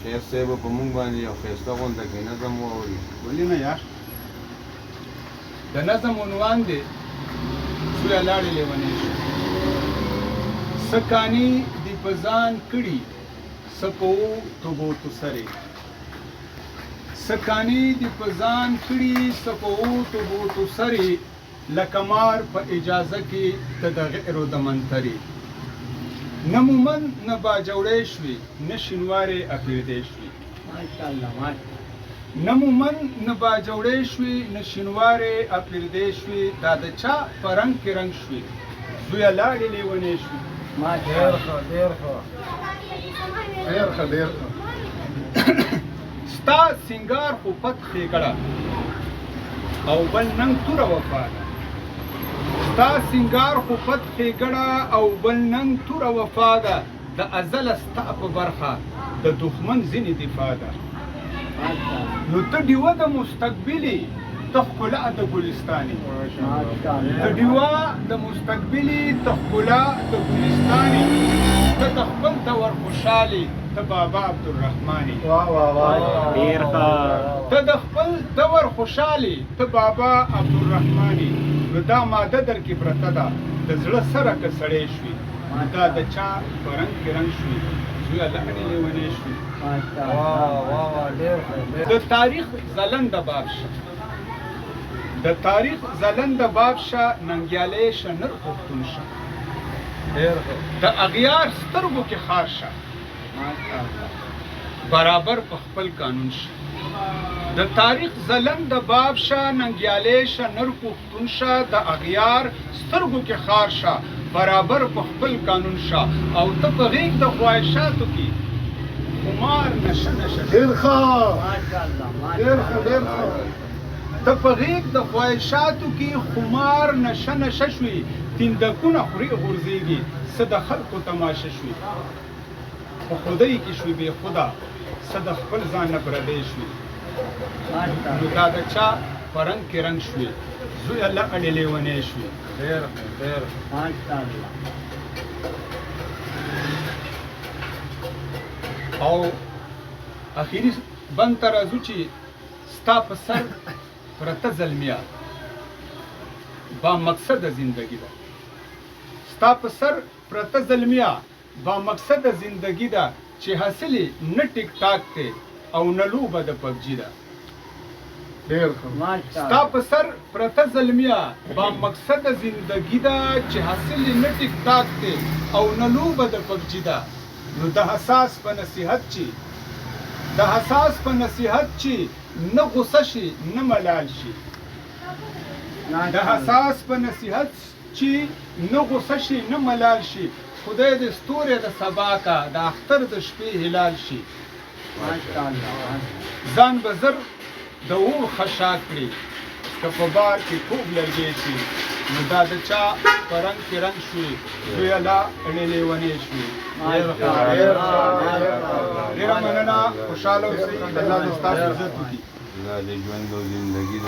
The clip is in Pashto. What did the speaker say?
شیخ صاحب په مونږ باندې یو ښایسته غونډه کې نظم واوري. ولې نه یار؟ د نظم عنوان دی سوی لاړې لیونې شو. سکانی دی پزان کړي سپو توبو تو سره. سکانی دی پزان کړي سپو توبو تو سره. لکمار په اجازه کې ته د غیرو د منتري. نه مومن نه باجوړې شوي نه شینوارې اپیردې شوي. نه مومن نه باجوړې شوي نه شینوارې اپیردې شوي. دا د چا په رنګ کې رنګ شوي زویه لاړې لیونې شوي. ډېر ښه ډېر ښه ډېر ښه ډېر ښه. ستا سینګار خو پت ښېګړه او بل ننګ توره وفا ده. ستا سینګار خو پت ښېګړه او بل ننګ توره وفا ده. د ازله ستا په برخه د دښمن ځینې دفاع ده. نو ته ډیوه د مستقبلي ته ښکلا د ګلستاني. ته ډیوه د مستقبلي ته ښکلا د ګلستاني. ته د خپل دور خوشحالي ته بابا عبدالرحماني. واه واه واه ډېر ښه. ته د خپل دور خوشحالي ته بابا عبدالرحماني. نو دا ماده در کې پرته ده د زړه سره که سړی شوي. دا د چا په رنګ کې رنګ شوي زویه لاړې لیونې شوي. واه واه ډېر ښه. د تاریخ ځلنده باب شه. د تاریخ ځلنده باب شه ننګیالی شه نر پښتون شه. ډېر ښه. د اغیار سترګو کې خار شه برابر په خپل قانون شه. د تاریخ ځلنده باب شه ننګیالی شه نر پښتون شه. د اغیار سترګو کې خار شه برابر په خپل قانون شه. او ته په غیږ د خواهشاتو کې خمار نشه نشه شه. ډېر ښه ډېر ښه ډېر ښه. ته په غیږ د خواهشاتو کې خمار نشه نشه شوي. تندکونه خوري غورځېږي څه د خلکو تماشه شوي. په خدای کې شوي بې خدا څه د خپل ځان نه پردی شوي. نو دا د چا په رنګ کې رنګ شوي زویه لاړې لیونې شوي. ډېر ښه ډېر ښه. او اخیری بند ته راځو چې ستا په سر پرته زلمیا با مقصد زندگی ده. ستا په سر پرته زلمیا با مقصد زندگی ده چې حاصلې نه ټیک ټاک ته او نه لوبه د پبجي ده. ډېر ښه. ستا په سر پرته زلمیا با مقصد زندگی ده چې حاصلې نه ټیک ټاک ته او نه لوبه د پبجي ده. نو د حساس په نصیحت چې د حساس په نصیحت چې نه غوسه شي نه ملال شي. د حساس په نصیحت چې نه غوسه شي نه ملال شي. خدای د ستوري د سبا کا د اختر د شپې هلال شي. ځان به زر د اور خشا کړي که په بار کې خوب لرګی شي. نو دا د چا په رنګ کې رنګ شوي زویه لاړې لیونې شوي. ډېره مننه. خوشحاله اوسئ. الله دې ستاسو عزت وکړي. دا د ژوند او زندګي د